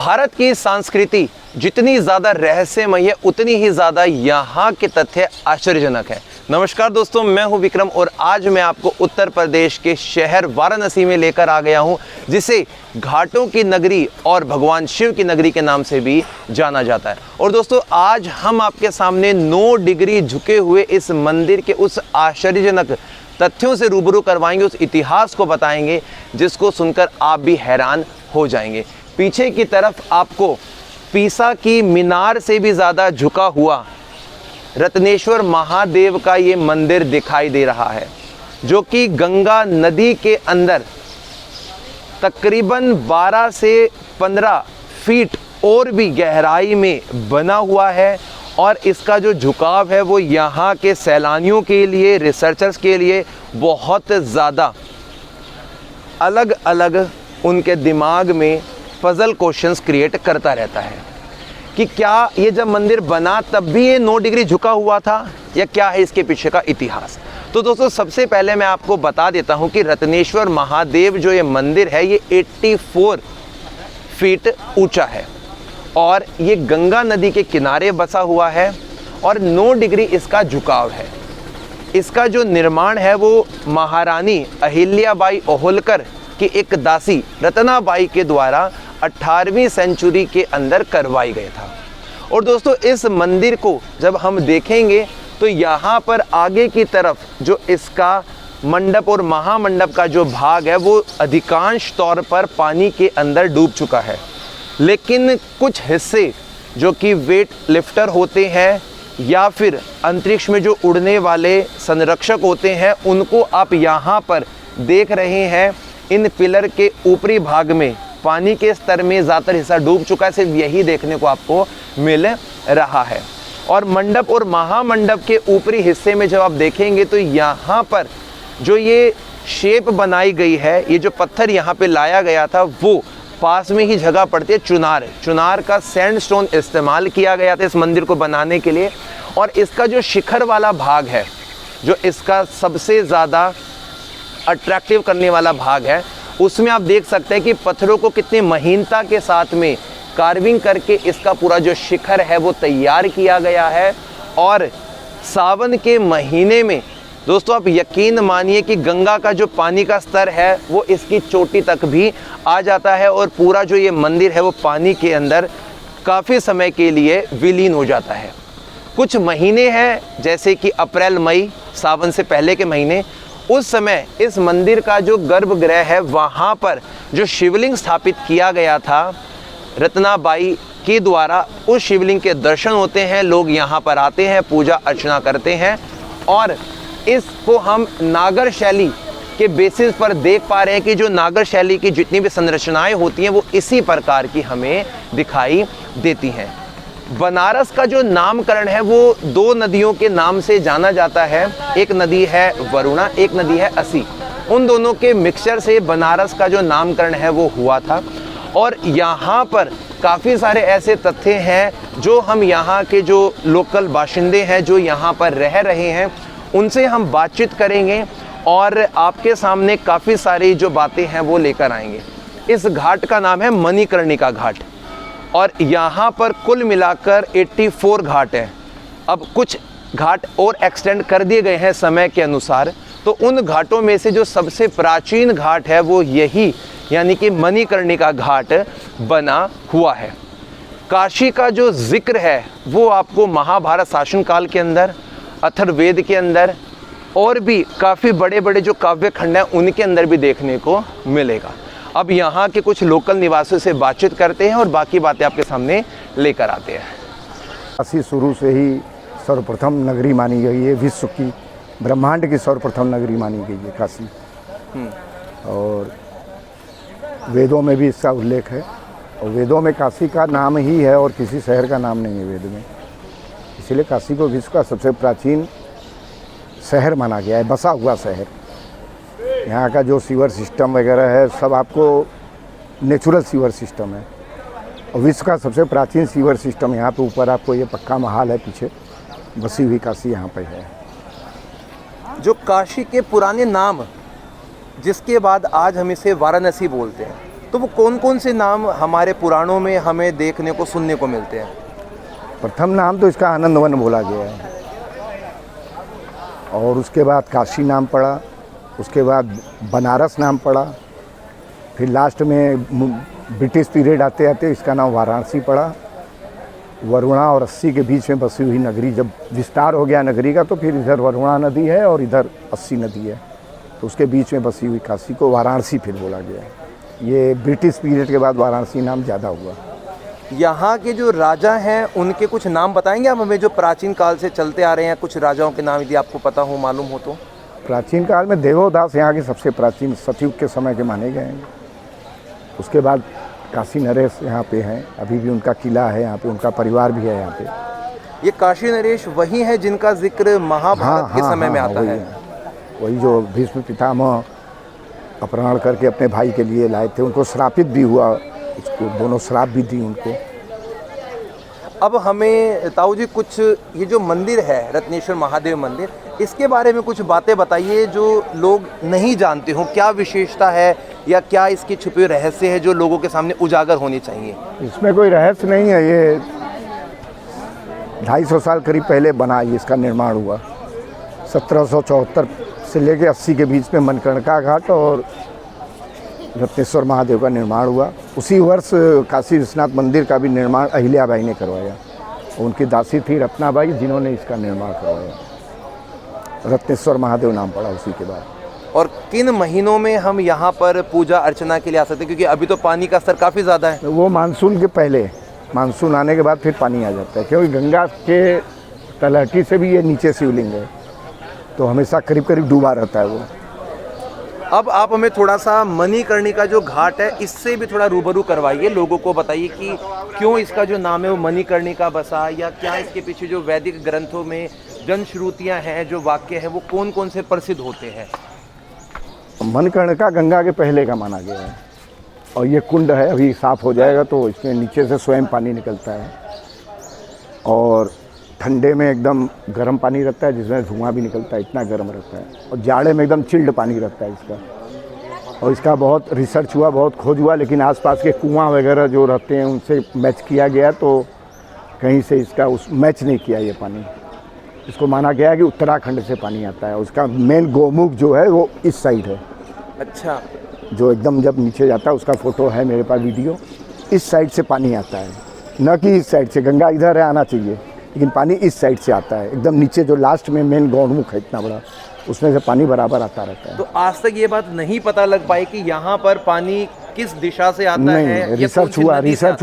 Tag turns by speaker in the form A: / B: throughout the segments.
A: भारत की संस्कृति जितनी ज़्यादा रहस्यमय है उतनी ही ज़्यादा यहाँ के तथ्य आश्चर्यजनक है। नमस्कार दोस्तों, मैं हूँ विक्रम और आज मैं आपको उत्तर प्रदेश के शहर वाराणसी में लेकर आ गया हूँ, जिसे घाटों की नगरी और भगवान शिव की नगरी के नाम से भी जाना जाता है। और दोस्तों, आज हम आपके सामने 9 डिग्री झुके हुए इस मंदिर के उस आश्चर्यजनक तथ्यों से रूबरू करवाएंगे, उस इतिहास को बताएंगे जिसको सुनकर आप भी हैरान हो जाएंगे। पीछे की तरफ आपको पीसा की मीनार से भी ज़्यादा झुका हुआ रत्नेश्वर महादेव का ये मंदिर दिखाई दे रहा है, जो कि गंगा नदी के अंदर तकरीबन 12 से 15 फीट और भी गहराई में बना हुआ है। और इसका जो झुकाव है वो यहाँ के सैलानियों के लिए, रिसर्चर्स के लिए बहुत ज़्यादा अलग अलग उनके दिमाग में पजल क्वेश्चंस क्रिएट करता रहता है कि क्या ये जब मंदिर बना तब भी ये 9 डिग्री झुका हुआ था या क्या है इसके पीछे का इतिहास। तो दोस्तों, सबसे पहले मैं आपको बता देता हूँ कि रत्नेश्वर महादेव जो ये मंदिर है ये 84 फीट ऊंचा है और ये गंगा नदी के किनारे बसा हुआ है और 9 डिग्री इसका झुकाव है। इसका जो निर्माण है वो महारानी अहिल्याबाई होलकर की एक दासी रत्नाबाई के द्वारा 18वीं सेंचुरी के अंदर करवाई गया था। और दोस्तों, इस मंदिर को जब हम देखेंगे तो यहाँ पर आगे की तरफ जो इसका मंडप और महामंडप का जो भाग है वो अधिकांश तौर पर पानी के अंदर डूब चुका है, लेकिन कुछ हिस्से जो कि वेट लिफ्टर होते हैं या फिर अंतरिक्ष में जो उड़ने वाले संरक्षक होते हैं उनको आप यहाँ पर देख रहे हैं। इन पिलर के ऊपरी भाग में पानी के स्तर में ज़्यादातर हिस्सा डूब चुका है, सिर्फ यही देखने को आपको मिल रहा है। और मंडप और महामंडप के ऊपरी हिस्से में जब आप देखेंगे तो यहाँ पर जो ये शेप बनाई गई है, ये जो पत्थर यहाँ पे लाया गया था वो पास में ही जगह पड़ती है चुनार का सैंडस्टोन इस्तेमाल किया गया था इस मंदिर को बनाने के लिए। और इसका जो शिखर वाला भाग है, जो इसका सबसे ज़्यादा अट्रैक्टिव करने वाला भाग है, उसमें आप देख सकते हैं कि पत्थरों को कितनी महीनता के साथ में कार्विंग करके इसका पूरा जो शिखर है वो तैयार किया गया है। और सावन के महीने में दोस्तों आप यकीन मानिए कि गंगा का जो पानी का स्तर है वो इसकी चोटी तक भी आ जाता है और पूरा जो ये मंदिर है वो पानी के अंदर काफ़ी समय के लिए विलीन हो जाता है। कुछ महीने हैं जैसे कि अप्रैल मई, सावन से पहले के महीने, उस समय इस मंदिर का जो गर्भगृह है वहाँ पर जो शिवलिंग स्थापित किया गया था रत्नाबाई के द्वारा, उस शिवलिंग के दर्शन होते हैं। लोग यहाँ पर आते हैं, पूजा अर्चना करते हैं और इसको हम नागर शैली के बेसिस पर देख पा रहे हैं कि जो नागर शैली की जितनी भी संरचनाएं होती हैं वो इसी प्रकार की हमें दिखाई देती हैं। बनारस का जो नामकरण है वो 2 नदियों के नाम से जाना जाता है। एक नदी है वरुणा, एक नदी है असी। उन दोनों के मिक्सचर से बनारस का जो नामकरण है वो हुआ था। और यहाँ पर काफ़ी सारे ऐसे तथ्य हैं जो हम यहाँ के जो लोकल बाशिंदे हैं जो यहाँ पर रह रहे हैं उनसे हम बातचीत करेंगे और आपके सामने काफ़ी सारी जो बातें हैं वो लेकर आएंगे। इस घाट का नाम है मणिकर्णिका घाट और यहाँ पर कुल मिलाकर 84 घाट हैं। अब कुछ घाट और एक्सटेंड कर दिए गए हैं समय के अनुसार, तो उन घाटों में से जो सबसे प्राचीन घाट है वो यही यानी कि मणिकर्णिका घाट बना हुआ है। काशी का जो जिक्र है वो आपको महाभारत शासन काल के अंदर, अथर्ववेद के अंदर और भी काफ़ी बड़े बड़े जो काव्य खंड हैं उनके अंदर भी देखने को मिलेगा। अब यहाँ के कुछ लोकल निवासियों से बातचीत करते हैं और बाकी बातें आपके सामने लेकर आते हैं।
B: काशी शुरू से ही सर्वप्रथम नगरी मानी गई है, विश्व की ब्रह्मांड की सर्वप्रथम नगरी मानी गई है काशी। और वेदों में भी इसका उल्लेख है और वेदों में काशी का नाम ही है और किसी शहर का नाम नहीं है वेद में, इसलिए काशी को विश्व का सबसे प्राचीन शहर माना गया है, बसा हुआ शहर। यहाँ का जो सीवर सिस्टम वगैरह है सब आपको नेचुरल सीवर सिस्टम है और विश्व का सबसे प्राचीन सीवर सिस्टम यहाँ पे ऊपर आपको ये पक्का महाल है, पीछे बसी हुई काशी यहाँ पे है।
A: जो काशी के पुराने नाम जिसके बाद आज हम इसे वाराणसी बोलते हैं, तो वो कौन कौन से नाम हमारे पुराणों में हमें देखने को सुनने को मिलते हैं?
B: प्रथम नाम तो इसका आनंदवन बोला गया है, और उसके बाद काशी नाम पड़ा, उसके बाद बनारस नाम पड़ा, फिर लास्ट में ब्रिटिश पीरियड आते आते इसका नाम वाराणसी पड़ा। वरुणा और अस्सी के बीच में बसी हुई नगरी, जब विस्तार हो गया नगरी का तो फिर इधर वरुणा नदी है और इधर अस्सी नदी है, तो उसके बीच में बसी हुई काशी को वाराणसी फिर बोला गया। ये ब्रिटिश पीरियड के बाद वाराणसी नाम ज़्यादा हुआ।
A: यहाँ के जो राजा हैं उनके कुछ नाम बताएंगे आप हमें, जो प्राचीन काल से चलते आ रहे हैं, कुछ राजाओं के नाम यदि आपको पता हो, मालूम हो तो?
B: प्राचीन काल में देवोदास यहाँ के सबसे प्राचीन सतयुग के समय के माने गए हैं। उसके बाद काशी नरेश यहाँ पे हैं, अभी भी उनका किला है यहाँ पे, उनका परिवार भी है यहाँ पे।
A: ये काशी नरेश वही है जिनका जिक्र महाभारत के समय में आता है?
B: वही जो भीष्म पितामह अपहरण करके अपने भाई के लिए लाए थे, उनको श्रापित भी हुआ, उसको दोनों श्राप भी दी उनको।
A: अब हमें ताऊ जी कुछ ये जो मंदिर है रत्नेश्वर महादेव मंदिर, इसके बारे में कुछ बातें बताइए जो लोग नहीं जानते हों। क्या विशेषता है या क्या इसके छुपे रहस्य है जो लोगों के सामने उजागर होने चाहिए?
B: इसमें कोई रहस्य नहीं है, ये 250 साल करीब पहले बना, ये इसका निर्माण हुआ 1774 से लेके 80 के बीच में मनकर्णिका घाट और रत्नेश्वर महादेव का निर्माण हुआ। उसी वर्ष काशी विश्वनाथ मंदिर का भी निर्माण अहिल्याबाई ने करवाया, उनकी दासी थी रत्नाबाई जिन्होंने इसका निर्माण करवाया। रत्नेश्वर महादेव नाम पड़ा उसी के बाद।
A: और किन महीनों में हम यहाँ पर पूजा अर्चना के लिए आ सकते हैं, क्योंकि अभी तो पानी का स्तर काफ़ी ज़्यादा है?
B: वो मानसून के पहले, मानसून आने के बाद फिर पानी आ जाता है, क्योंकि गंगा के तलहटी से भी ये नीचे शिवलिंग है, तो हमेशा करीब करीब डूबा रहता है वो।
A: अब आप हमें थोड़ा सा मणिकर्णिका जो घाट है इससे भी थोड़ा रूबरू करवाइए, लोगों को बताइए कि क्यों इसका जो नाम है वो मणिकर्णिका बसा, या क्या इसके पीछे जो वैदिक ग्रंथों में जनश्रुतियाँ हैं, जो वाक्य हैं, वो कौन कौन से प्रसिद्ध होते हैं?
B: मणिकर्णिका गंगा के पहले का माना गया है, और ये कुंड है, अभी साफ़ हो जाएगा तो इसमें नीचे से स्वयं पानी निकलता है, और ठंडे में एकदम गर्म पानी रहता है जिसमें धुआं भी निकलता है, इतना गर्म रहता है, और जाड़े में एकदम चिल्ड पानी रहता है इसका। और इसका बहुत रिसर्च हुआ, बहुत खोज हुआ, लेकिन आसपास के कुआं वगैरह जो रहते हैं उनसे मैच किया गया तो कहीं से इसका उस मैच नहीं किया ये पानी। इसको माना गया है कि उत्तराखंड से पानी आता है, उसका मेन गोमुख जो है वो इस साइड है।
A: अच्छा,
B: जो एकदम जब नीचे जाता है उसका फ़ोटो है मेरे पास, वीडियो। इस साइड से पानी आता है, न कि इस साइड से। गंगा इधर है, आना चाहिए, लेकिन पानी इस साइड से आता है, एकदम नीचे जो लास्ट में मेन गौमुख है इतना बड़ा, उसमें से पानी बराबर आता रहता है।
A: तो आज तक ये बात नहीं पता लग पाई कि यहाँ पर पानी किस दिशा से आता है?
B: नहीं, रिसर्च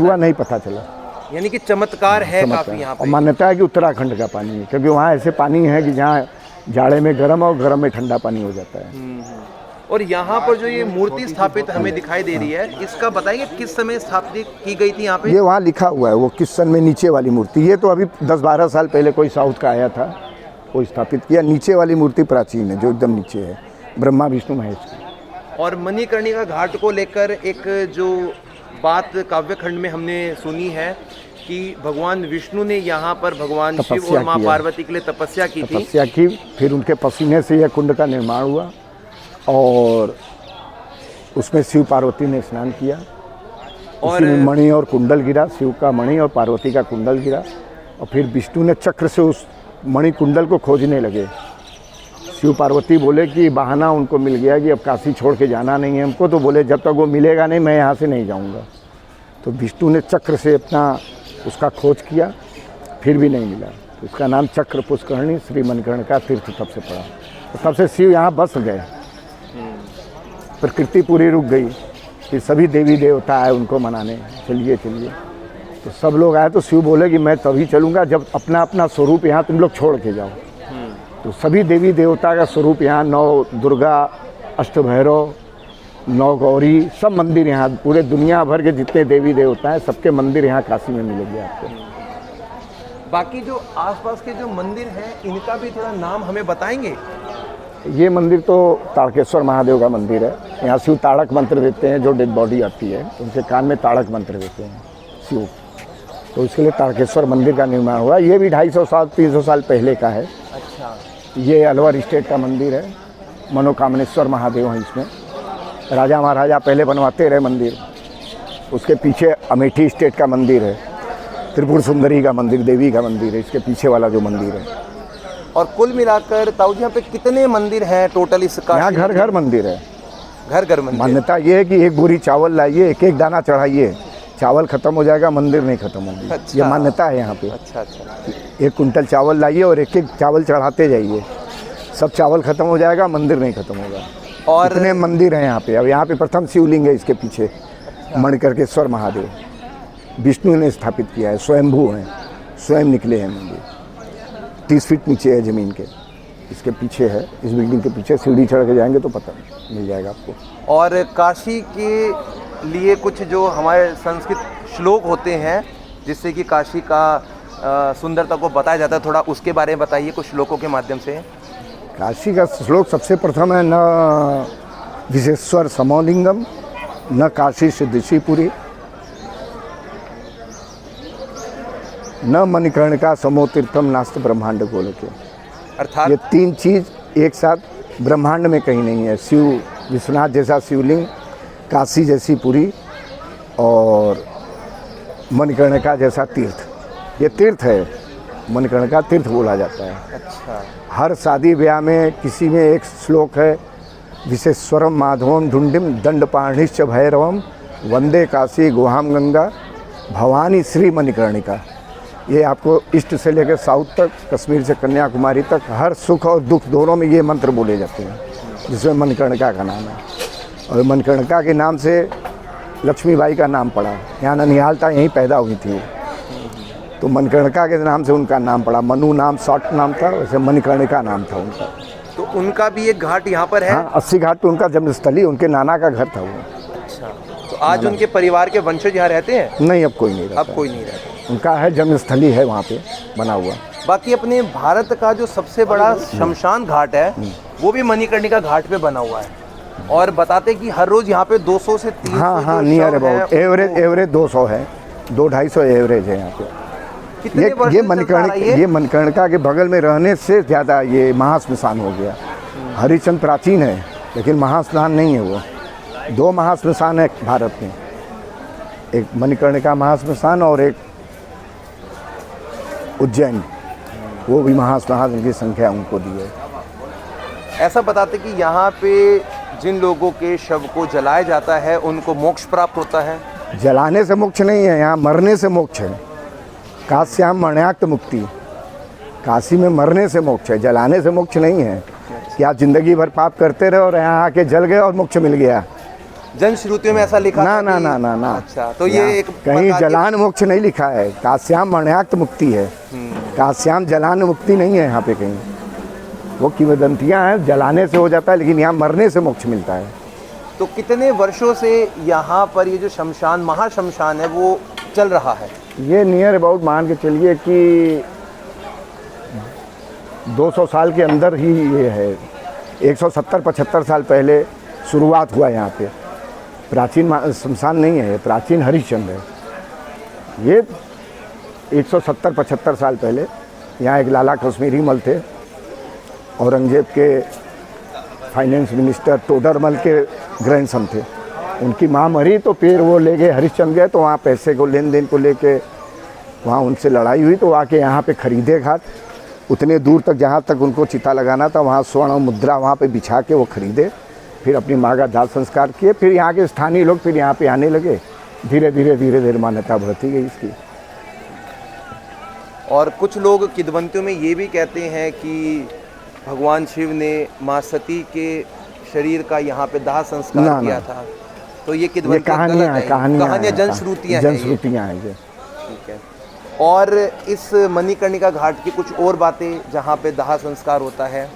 B: हुआ नहीं पता चला।
A: यानी कि चमत्कार है काफ़ी यहाँ
B: और
A: पे।
B: मान्यता है कि उत्तराखंड का पानी है, क्योंकि वहाँ ऐसे पानी है कि जहाँ जाड़े में गर्म और गर्म में ठंडा पानी हो जाता है।
A: और यहाँ पर जो ये मूर्ति स्थापित हमें दिखाई दे रही है, इसका बताइए किस समय स्थापित की गई थी यहाँ पे?
B: ये वहाँ लिखा हुआ है, वो किस सन में, नीचे वाली मूर्ति। ये तो अभी 10-12 साल पहले कोई साउथ का आया था, वो स्थापित किया। नीचे वाली मूर्ति प्राचीन है, जो एकदम नीचे है, ब्रह्मा विष्णु महेश की।
A: और मणिकर्णिका घाट को लेकर एक जो बात काव्यखंड में हमने सुनी है कि भगवान विष्णु ने यहाँ पर भगवान शिव और माँ पार्वती के लिए तपस्या की,
B: फिर उनके पसीने से यह कुंड का निर्माण हुआ, और उसमें शिव पार्वती ने स्नान किया, और मणि और कुंडल गिरा, शिव का मणि और पार्वती का कुंडल गिरा, और फिर विष्णु ने चक्र से उस मणि कुंडल को खोजने लगे। शिव पार्वती बोले कि बहाना उनको मिल गया कि अब काशी छोड़ के जाना नहीं है हमको, तो बोले जब तक वो मिलेगा नहीं मैं यहाँ से नहीं जाऊँगा। तो विष्णु ने चक्र से अपना उसका खोज किया, फिर भी नहीं मिला, तो उसका नाम चक्र पुष्करणी श्री मणिकर्णिका तीर्थ तब से पड़ा। तो तब से शिव यहाँ बस गए, प्रकृति पूरी रुक गई, फिर सभी देवी देवता आए उनको मनाने, चलिए चलिए। तो सब लोग आए तो शिव बोले कि मैं तभी चलूँगा जब अपना अपना स्वरूप यहाँ तुम लोग छोड़ के जाओ। तो सभी देवी देवता का स्वरूप यहाँ, 9 दुर्गा, अष्टभैरव, 9 गौरी, सब मंदिर यहाँ, पूरे दुनिया भर के जितने देवी देवता हैं सबके मंदिर यहाँ काशी में मिलेंगे आपको।
A: बाकी जो आसपास के जो मंदिर हैं इनका भी थोड़ा नाम हमें बताएंगे?
B: ये मंदिर तो ताड़केश्वर महादेव का मंदिर है। यहाँ शिव ताड़क मंत्र देते हैं, जो डेड बॉडी आती है उनके कान में ताड़क मंत्र देते हैं शिव, तो इसके लिए ताड़केश्वर मंदिर का निर्माण हुआ। ये भी 250-300 साल पहले का है।
A: अच्छा,
B: ये अलवर स्टेट का मंदिर है, मनोकामनेश्वर महादेव हैं इसमें। राजा महाराजा पहले बनवाते रहे मंदिर, उसके पीछे अमेठी स्टेट का मंदिर है, त्रिपुर सुंदरी का मंदिर, देवी का मंदिर है, इसके पीछे वाला जो मंदिर है।
A: और कुल मिलाकर ताऊ जी यहाँ पे कितने मंदिर हैं टोटल इस
B: यहाँ
A: काशी?
B: घर घर मंदिर है।
A: घर घर मंदिर।
B: मान्यता ये है कि एक बोरी चावल लाइए, एक एक दाना चढ़ाइए, चावल खत्म हो जाएगा, मंदिर नहीं खत्म होगी।
A: अच्छा।
B: ये मान्यता है यहाँ पे।
A: अच्छा अच्छा।
B: 1 कुंटल चावल लाइए और एक एक चावल चढ़ाते जाइए, सब चावल खत्म हो जाएगा, मंदिर नहीं खत्म होगा।
A: और
B: इतने मंदिर हैं यहाँ पे। अब यहाँ पे प्रथम शिवलिंग है, इसके पीछे मणिकर्णेश्वर महादेव, विष्णु ने स्थापित किया है, स्वयंभू हैं, स्वयं निकले हैं मंदिर। 30 फीट नीचे है ज़मीन के, इसके पीछे है, इस बिल्डिंग के पीछे सीढ़ी चढ़ के जाएंगे तो पता मिल जाएगा आपको।
A: और काशी के लिए कुछ जो हमारे संस्कृत श्लोक होते हैं जिससे कि काशी का सुंदरता को बताया जाता है, थोड़ा उसके बारे में बताइए कुछ श्लोकों के माध्यम से।
B: काशी का श्लोक सबसे प्रथम है, न विशेश्वर समोलिंगम न काशी सिद्धिशीपुरी न मणिकर्णिका समोतीर्थम नास्त ब्रह्मांड गोलके।
A: अर्थात
B: ये 3 चीज़ एक साथ ब्रह्मांड में कहीं नहीं है। शिव विश्वनाथ जैसा शिवलिंग, काशी जैसी पुरी और मणिकर्णिका जैसा तीर्थ। ये तीर्थ है, मणिकर्णिका तीर्थ बोला जाता है।
A: अच्छा।
B: हर शादी ब्याह में किसी में एक श्लोक है, विशेश्वरम माधवम ढूंढिम दंडपाणिश्च भैरवम वंदे काशी गुहाम गंगा भवानी श्री मणिकर्णिका। ये आपको ईस्ट से लेकर साउथ तक, कश्मीर से कन्याकुमारी तक, हर सुख और दुख दोनों में ये मंत्र बोले जाते हैं, जिसमें मणिकर्णिका का नाम है। और मणिकर्णिका के नाम से लक्ष्मीबाई का नाम पड़ा। यहाँ ननिहालता यहीं पैदा हुई थी, तो मणिकर्णिका के नाम से उनका नाम पड़ा। मनु नाम शॉर्ट नाम था, वैसे मणिकर्णिका नाम था उनका।
A: तो उनका भी एक घाट यहाँ पर है?
B: हाँ, 80 घाट पे उनका जन्मस्थली, उनके नाना का घर था वो।
A: अच्छा। तो आज उनके परिवार के वंशज यहाँ रहते हैं?
B: नहीं, अब कोई नहीं रहता।
A: अब कोई नहीं रहता।
B: उनका है जन्मस्थली है वहाँ पे बना हुआ।
A: बाकी अपने भारत का जो सबसे बड़ा शमशान घाट है वो भी मणिकर्णिका घाट पे बना हुआ है, और बताते कि हर रोज यहाँ पे 200 से 300
B: हाँ, नियर अबाउट एवरेज 200 है, 200-250 एवरेज है यहाँ पे। ये मणिकर्णिका के बगल में रहने से ज़्यादा ये महाश्मशान हो गया। हरिश्चंद्र प्राचीन है लेकिन महाश्मशान नहीं है वो। 2 महाश्मशान है भारत में, एक मणिकर्णिका महाश्मशान और एक उज्जैन, वो भी महाश्मशान की संख्या उनको दी है।
A: ऐसा बताते कि यहाँ पे जिन लोगों के शव को जलाया जाता है उनको मोक्ष प्राप्त होता है।
B: जलाने से मोक्ष नहीं है, यहाँ मरने से मोक्ष है। काश्याम मरण्याक्त मुक्ति, काशी में मरने से मोक्ष है, जलाने से मोक्ष नहीं है कि आप जिंदगी भर पाप करते रहे और यहाँ आके जल गए और मोक्ष मिल गया।
A: जन श्रुतियों में ऐसा लिखा
B: ना ना ना ना ना।
A: अच्छा, तो ये एक
B: कहीं जलान मोक्ष नहीं लिखा है, काश्याम मरण्याक्त मुक्ति है। काश्याम जलान मुक्ति नहीं है यहाँ पे कहीं। वो किंवदंतियाँ हैं, जलाने से हो जाता है, लेकिन यहाँ मरने से मोक्ष मिलता है।
A: तो कितने वर्षों से यहाँ पर ये जो शमशान महाशमशान है वो चल रहा है?
B: ये नियर अबाउट मान के चलिए कि 200 साल के अंदर ही ये है। 170-75 साल पहले शुरुआत हुआ यहाँ पे। प्राचीन शमशान नहीं है, प्राचीन हरिश्चंद्र है। ये 170-75 साल पहले यहाँ एक लाला कश्मीरी मल थे, औरंगजेब के फाइनेंस मिनिस्टर टोडरमल के ग्रैंडसन थे। उनकी माँ मरी तो फिर वो ले गए, हरिश्चंद्र गए तो वहाँ पैसे को लेन देन को लेके वहाँ उनसे लड़ाई हुई, तो आके यहाँ पे खरीदे घाट। उतने दूर तक जहाँ तक उनको चिता लगाना था वहाँ स्वर्ण मुद्रा वहाँ पे बिछा के वो खरीदे, फिर अपनी माँ का दाह संस्कार किए। फिर यहाँ के स्थानीय लोग फिर यहाँ पे आने लगे, धीरे धीरे मान्यता बढ़ती गई इसकी।
A: और कुछ लोग किंवदंतियों में ये भी कहते हैं कि भगवान शिव ने माँ सती के शरीर का यहाँ पे दाह संस्कार किया था। तो ये कहानियाँ जनश्रुतियाँ
B: हैं ये।
A: ठीक है। और इस मणिकर्णिका घाट की कुछ और बातें जहाँ पे दाह संस्कार होता है,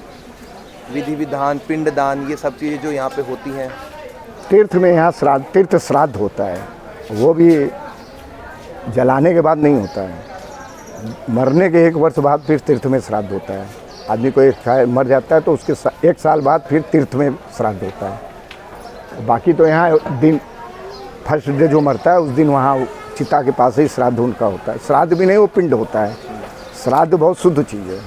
A: विधि विधान, पिंडदान, ये सब चीज़ें जो यहाँ पे होती हैं।
B: तीर्थ में यहाँ श्राद्ध, तीर्थ श्राद्ध होता है, वो भी जलाने के बाद नहीं होता है। मरने के 1 वर्ष बाद फिर तीर्थ में श्राद्ध होता है। आदमी को मर जाता है तो उसके 1 साल बाद फिर तीर्थ में श्राद्ध होता है। बाकी तो यहाँ दिन फर्स्ट डे जो मरता है उस दिन वहाँ चिता के पास ही श्राद्ध उनका होता है। श्राद्ध भी नहीं, वो पिंड होता है। श्राद्ध बहुत शुद्ध चीज़ है।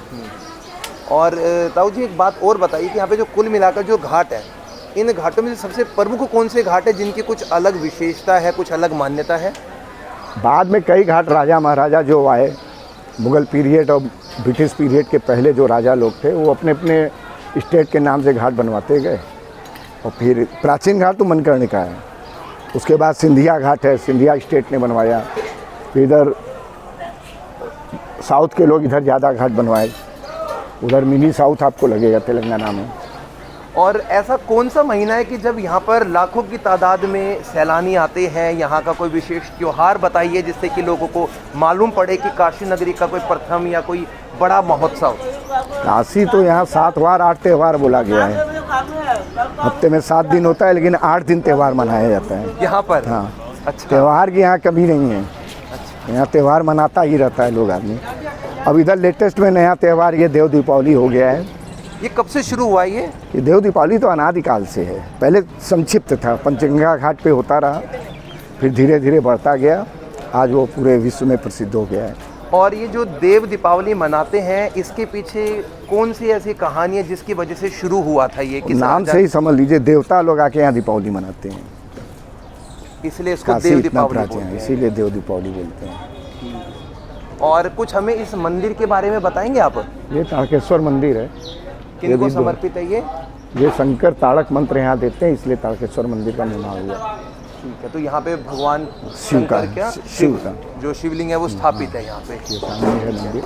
A: और ताऊ जी एक बात और बताइए कि यहाँ पे जो कुल मिलाकर जो घाट है इन घाटों में से सबसे प्रमुख कौन से घाट है जिनकी कुछ अलग विशेषता है, कुछ अलग मान्यता है?
B: बाद में कई घाट राजा महाराजा जो आए, मुगल पीरियड और ब्रिटिश पीरियड के पहले जो राजा लोग थे वो अपने अपने स्टेट के नाम से घाट बनवाते गए। और फिर प्राचीन घाट तो मनकर्णिका है, उसके बाद सिंधिया घाट है, सिंधिया स्टेट ने बनवाया। फिर इधर साउथ के लोग इधर ज़्यादा घाट बनवाए, उधर मिनी साउथ आपको लगेगा तेलंगाना में।
A: और ऐसा कौन सा महीना है कि जब यहाँ पर लाखों की तादाद में सैलानी आते हैं? यहाँ का कोई विशेष त्योहार बताइए जिससे कि लोगों को मालूम पड़े कि काशी नगरी का कोई प्रथम या कोई बड़ा महोत्सव।
B: काशी तो यहाँ 7 वार 8 त्यौहार बोला गया है। हफ्ते में 7 दिन होता है, लेकिन 8 दिन त्यौहार मनाया जाता है
A: यहाँ पर?
B: हाँ,
A: अच्छा।
B: त्यौहार की यहाँ कमी नहीं है, यहाँ त्यौहार मनाता ही रहता है लोग आदमी। अब इधर लेटेस्ट में नया त्यौहार ये देव दीपावली हो गया है।
A: ये कब से शुरू हुआ ये?
B: ये देव दीपावली तो अनादिकाल से है, पहले संक्षिप्त था, पंचगंगा घाट पे होता रहा, फिर धीरे धीरे बढ़ता गया, आज वो पूरे विश्व में प्रसिद्ध हो गया है।
A: और ये जो देव दीपावली मनाते हैं, इसके पीछे कौन सी ऐसी कहानी है जिसकी वजह से शुरू हुआ था ये?
B: नाम से ही समझ लीजिए, देवता लोग आके यहाँ दीपावली मनाते हैं,
A: इसलिए इसको
B: काशी
A: देव
B: इतना
A: दीपावली
B: प्राचीन
A: बोलते
B: है,
A: हैं।
B: इसीलिए देव दीपावली बोलते हैं।
A: और कुछ हमें इस मंदिर के बारे में बताएंगे आप?
B: ये ताड़केश्वर मंदिर है।
A: किनको
B: भी
A: समर्पित है ये?
B: ये शंकर ताड़क मंत्र यहाँ देते हैं, इसलिए ताड़केश्वर मंदिर का निर्माण हुआ।
A: ठीक है, तो यहाँ पे भगवान
B: शिव का,
A: शंकर क्या?
B: शिव का
A: जो शिवलिंग है वो स्थापित है यहाँ पे।
B: ये सामने है मंदिर।